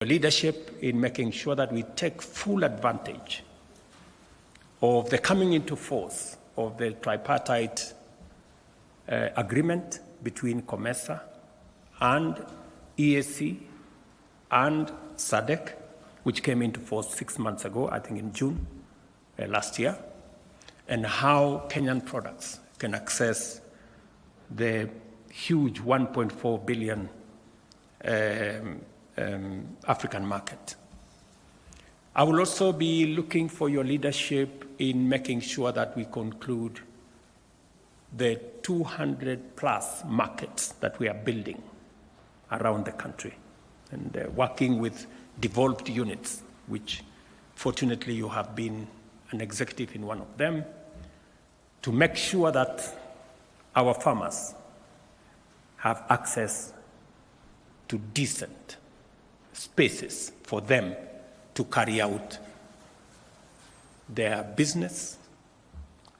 leadership in making sure that we take full advantage of the coming into force of the tripartite agreement between COMESA and EAC and SADC, which came into force 6 months ago, I think in June last year, and how Kenyan products can access the huge 1.4 billion African market. I will also be looking for your leadership in making sure that we conclude the 200 plus markets that we are building around the country, and working with devolved units, which fortunately you have been an executive in one of them, to make sure that our farmers have access to decent spaces for them to carry out their business.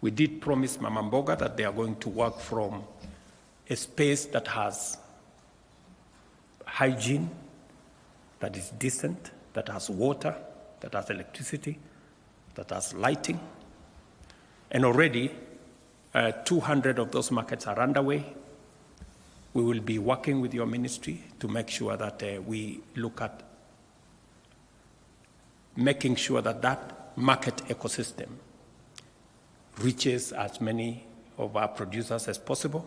We did promise Mama Mboga that they are going to work from a space that has hygiene, that is decent, that has water, that has electricity, that has lighting. And already 200 of those markets are underway. We will be working with your ministry to make sure that we look at making sure that that market ecosystem reaches as many of our producers as possible.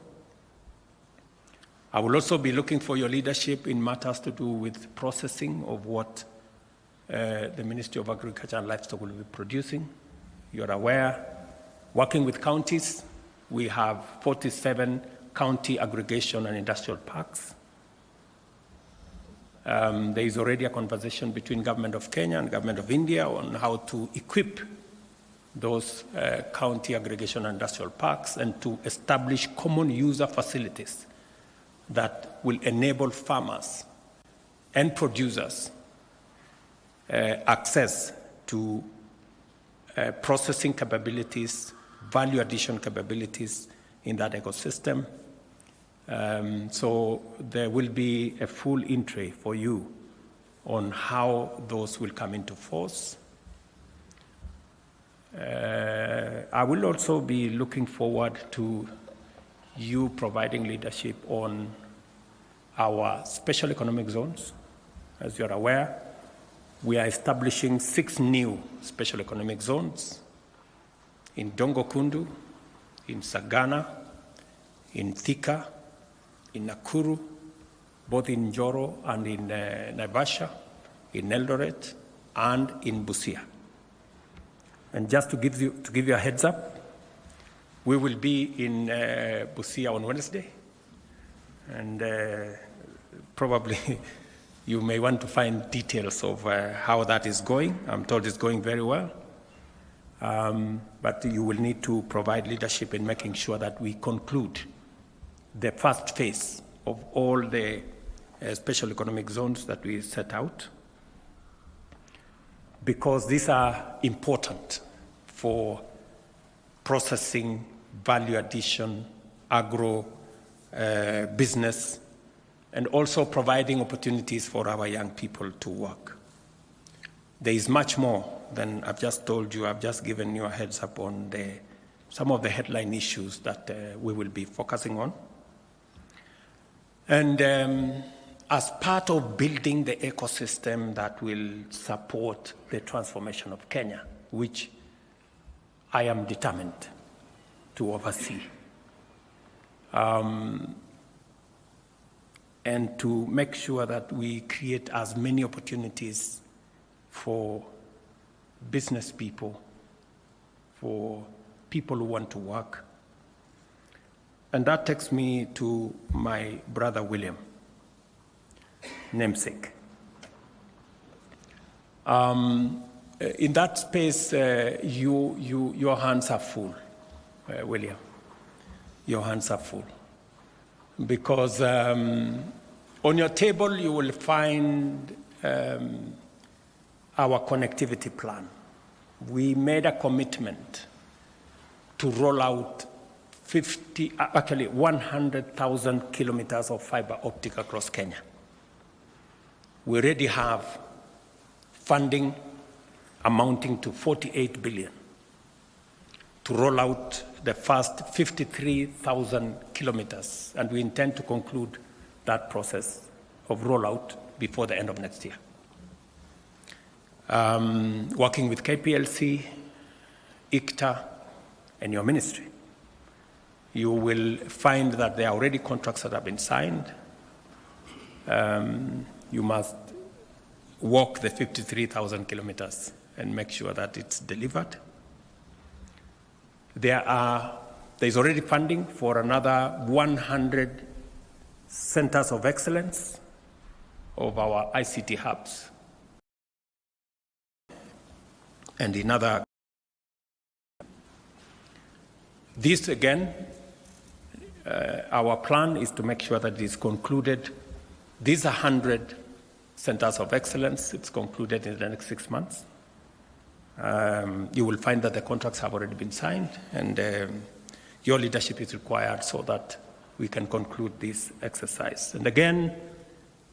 I will also be looking for your leadership in matters to do with processing of what the Ministry of Agriculture and Livestock will be producing. You're aware, working with counties, we have 47 county aggregation and industrial parks. There is already a conversation between Government of Kenya and Government of India on how to equip those county aggregation and industrial parks and to establish common user facilities that will enable farmers and producers access to processing capabilities, value addition capabilities in that ecosystem. So there will be a full entry for you on how those will come into force. I will also be looking forward to you providing leadership on our special economic zones. As you're aware, we are establishing 6 new special economic zones in Dongo Kundu, in Sagana, in Thika, in Nakuru, both in Njoro and in Naivasha, in Eldoret, and in Busia. And just to give you a heads up, we will be in Busia on Wednesday, and probably you may want to find details of how that is going. I'm told it's going very well, but you will need to provide leadership in making sure that we conclude the first phase of all the special economic zones that we set out, because these are important for processing, value addition, agro business, and also providing opportunities for our young people to work. There is much more than I've just told you. I've just given you a heads up on some of the headline issues that we will be focusing on. And as part of building the ecosystem that will support the transformation of Kenya, which I am determined to oversee, and to make sure that we create as many opportunities for business people, for people who want to work. And that takes me to my brother William, namesake. In that space, your hands are full, William. Your hands are full. Because on your table you will find our connectivity plan. We made a commitment to roll out 100,000 kilometers of fiber optic across Kenya. We already have funding amounting to 48 billion to roll out the first 53,000 kilometers, and we intend to conclude that process of rollout before the end of next year. Working with KPLC, ICTA, and your ministry, you will find that there are already contracts that have been signed. You must walk the 53,000 kilometers and make sure that it's delivered. There's already funding for another 100 centers of excellence of our ICT hubs. And another. This again, our plan is to make sure that it is concluded. These 100 centers of excellence, it's concluded in the next 6 months. You will find that the contracts have already been signed, and your leadership is required so that we can conclude this exercise. And again,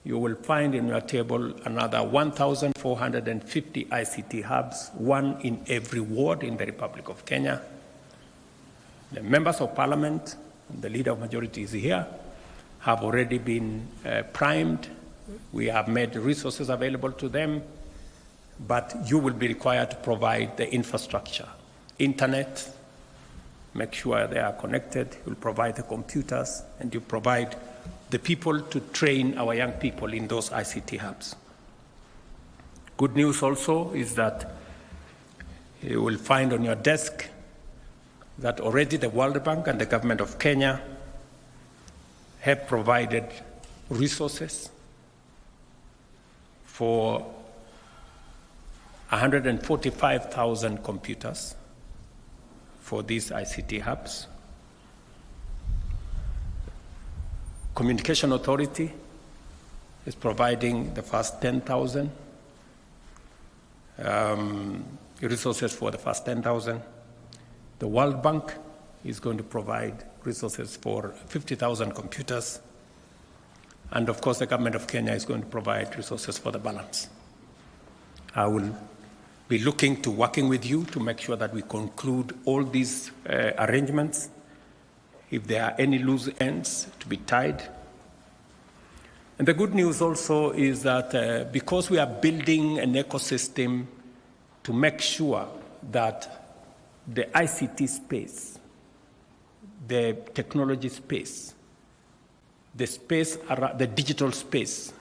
you will find in your table another 1,450 ICT hubs, one in every ward in the Republic of Kenya. The members of parliament, the leader of majority is here, have already been primed. We have made resources available to them, but you will be required to provide the infrastructure, internet, make sure they are connected, you'll provide the computers, and you provide the people to train our young people in those ICT hubs. Good news also is that you will find on your desk that already the World Bank and the government of Kenya have provided resources for 145,000 computers for these ICT hubs. Communication Authority is providing the first 10,000 resources for the first 10,000. The World Bank is going to provide resources for 50,000 computers. And of course, the government of Kenya is going to provide resources for the balance. I will be looking to working with you to make sure that we conclude all these arrangements. If there are any loose ends, to be tied. And the good news also is that because we are building an ecosystem to make sure that the ICT space, the technology space, the space, the digital space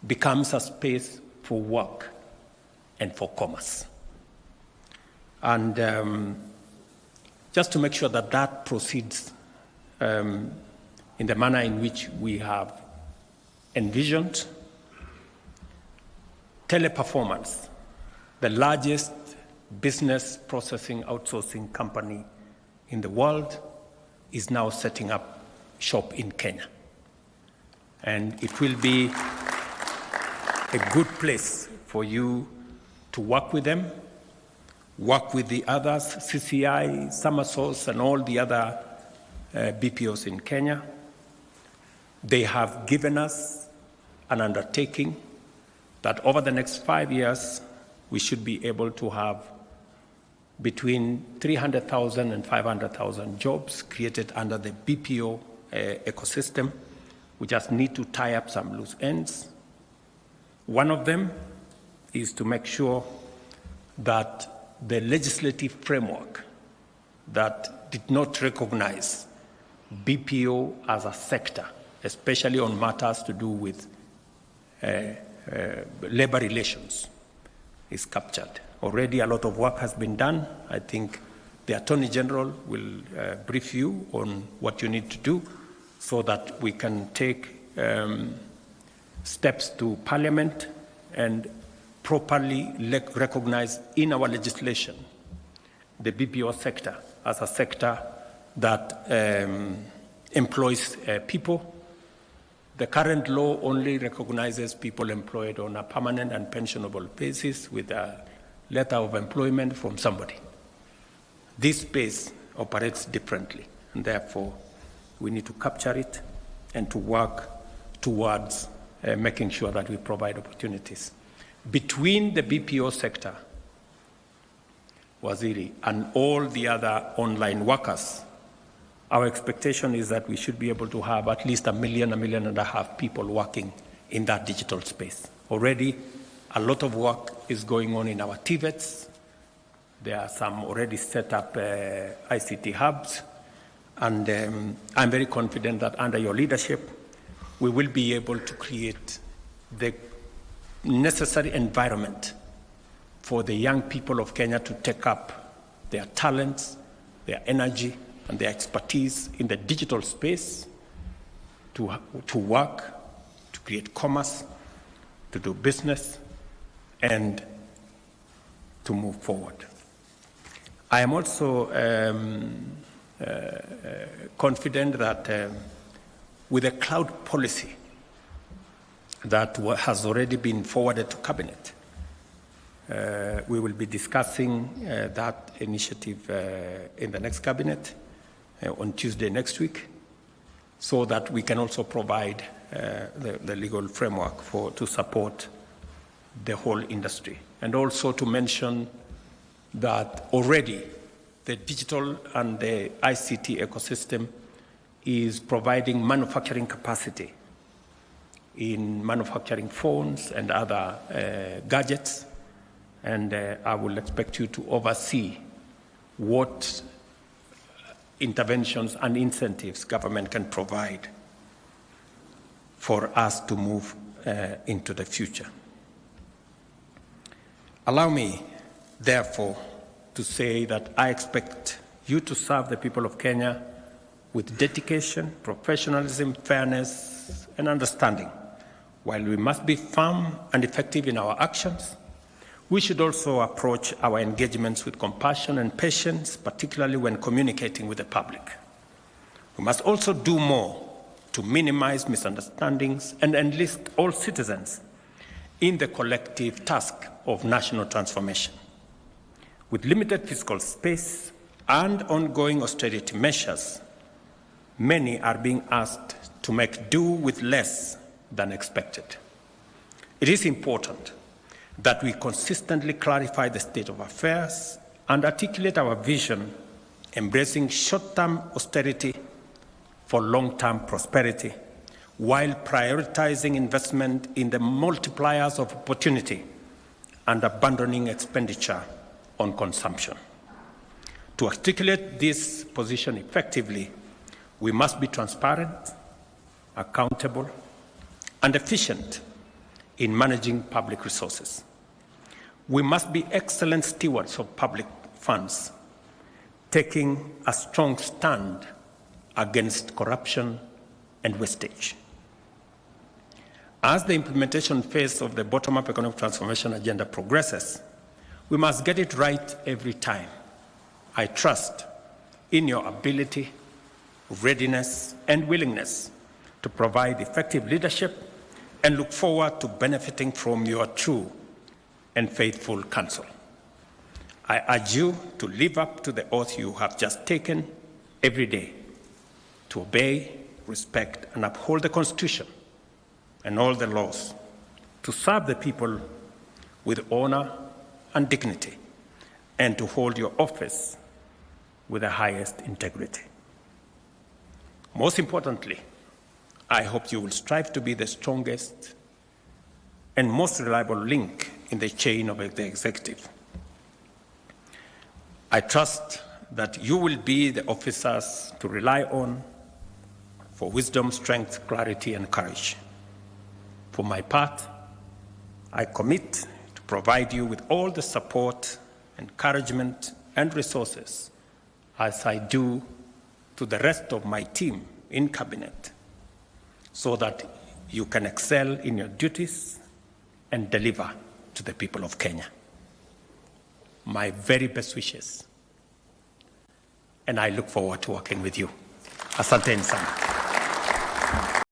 becomes a space for work and for commerce. And just to make sure that that proceeds in the manner in which we have envisioned, Teleperformance, the largest business processing outsourcing company in the world, is now setting up shop in Kenya. And it will be a good place for you to work with them, work with the others, CCI, Summersource, and all the other BPOs in Kenya. They have given us an undertaking that over the next 5 years, we should be able to have between 300,000 and 500,000 jobs created under the BPO ecosystem. We just need to tie up some loose ends. One of them is to make sure that the legislative framework that did not recognize BPO as a sector, especially on matters to do with labor relations, is captured. Already a lot of work has been done. I think the Attorney General will brief you on what you need to do so that we can take steps to Parliament and properly recognize in our legislation the BPO sector as a sector that employs people. The current law only recognizes people employed on a permanent and pensionable basis with a letter of employment from somebody. This space operates differently, and therefore we need to capture it and to work towards making sure that we provide opportunities. between the BPO sector, Waziri, and all the other online workers, our expectation is that we should be able to have at least 1 million, 1.5 million people working in that digital space. Already, a lot of work is going on in our TVETs. There are some already set up ICT hubs, and I'm very confident that under your leadership, we will be able to create the necessary environment for the young people of Kenya to take up their talents, their energy, and their expertise in the digital space to work, to create commerce, to do business, and to move forward. I am also confident that with a cloud policy that has already been forwarded to Cabinet, we will be discussing that initiative in the next Cabinet on Tuesday next week, so that we can also provide the legal framework to support the whole industry. And also to mention that already the digital and the ICT ecosystem is providing manufacturing capacity in manufacturing phones and other gadgets. And I will expect you to oversee what interventions and incentives government can provide for us to move into the future. Allow me, therefore, to say that I expect you to serve the people of Kenya with dedication, professionalism, fairness, and understanding. While we must be firm and effective in our actions, we should also approach our engagements with compassion and patience, particularly when communicating with the public. We must also do more to minimize misunderstandings and enlist all citizens in the collective task of national transformation. With limited fiscal space and ongoing austerity measures, many are being asked to make do with less than expected. It is important that we consistently clarify the state of affairs and articulate our vision, embracing short-term austerity for long-term prosperity, while prioritizing investment in the multipliers of opportunity and abandoning expenditure on consumption. To articulate this position effectively, we must be transparent, accountable, and efficient in managing public resources. We must be excellent stewards of public funds, taking a strong stand against corruption and wastage. As the implementation phase of the bottom-up economic transformation agenda progresses, we must get it right every time. I trust in your ability, readiness, and willingness to provide effective leadership, and look forward to benefiting from your true and faithful counsel. I urge you to live up to the oath you have just taken every day, to obey, respect, and uphold the Constitution and all the laws, to serve the people with honor and dignity, and to hold your office with the highest integrity. Most importantly, I hope you will strive to be the strongest and most reliable link in the chain of the executive. I trust that you will be the officers to rely on for wisdom, strength, clarity, and courage. For my part, I commit to provide you with all the support, encouragement, and resources as I do to the rest of my team in Cabinet, so that you can excel in your duties and deliver to the people of Kenya. My very best wishes, and I look forward to working with you. Asanteni sana.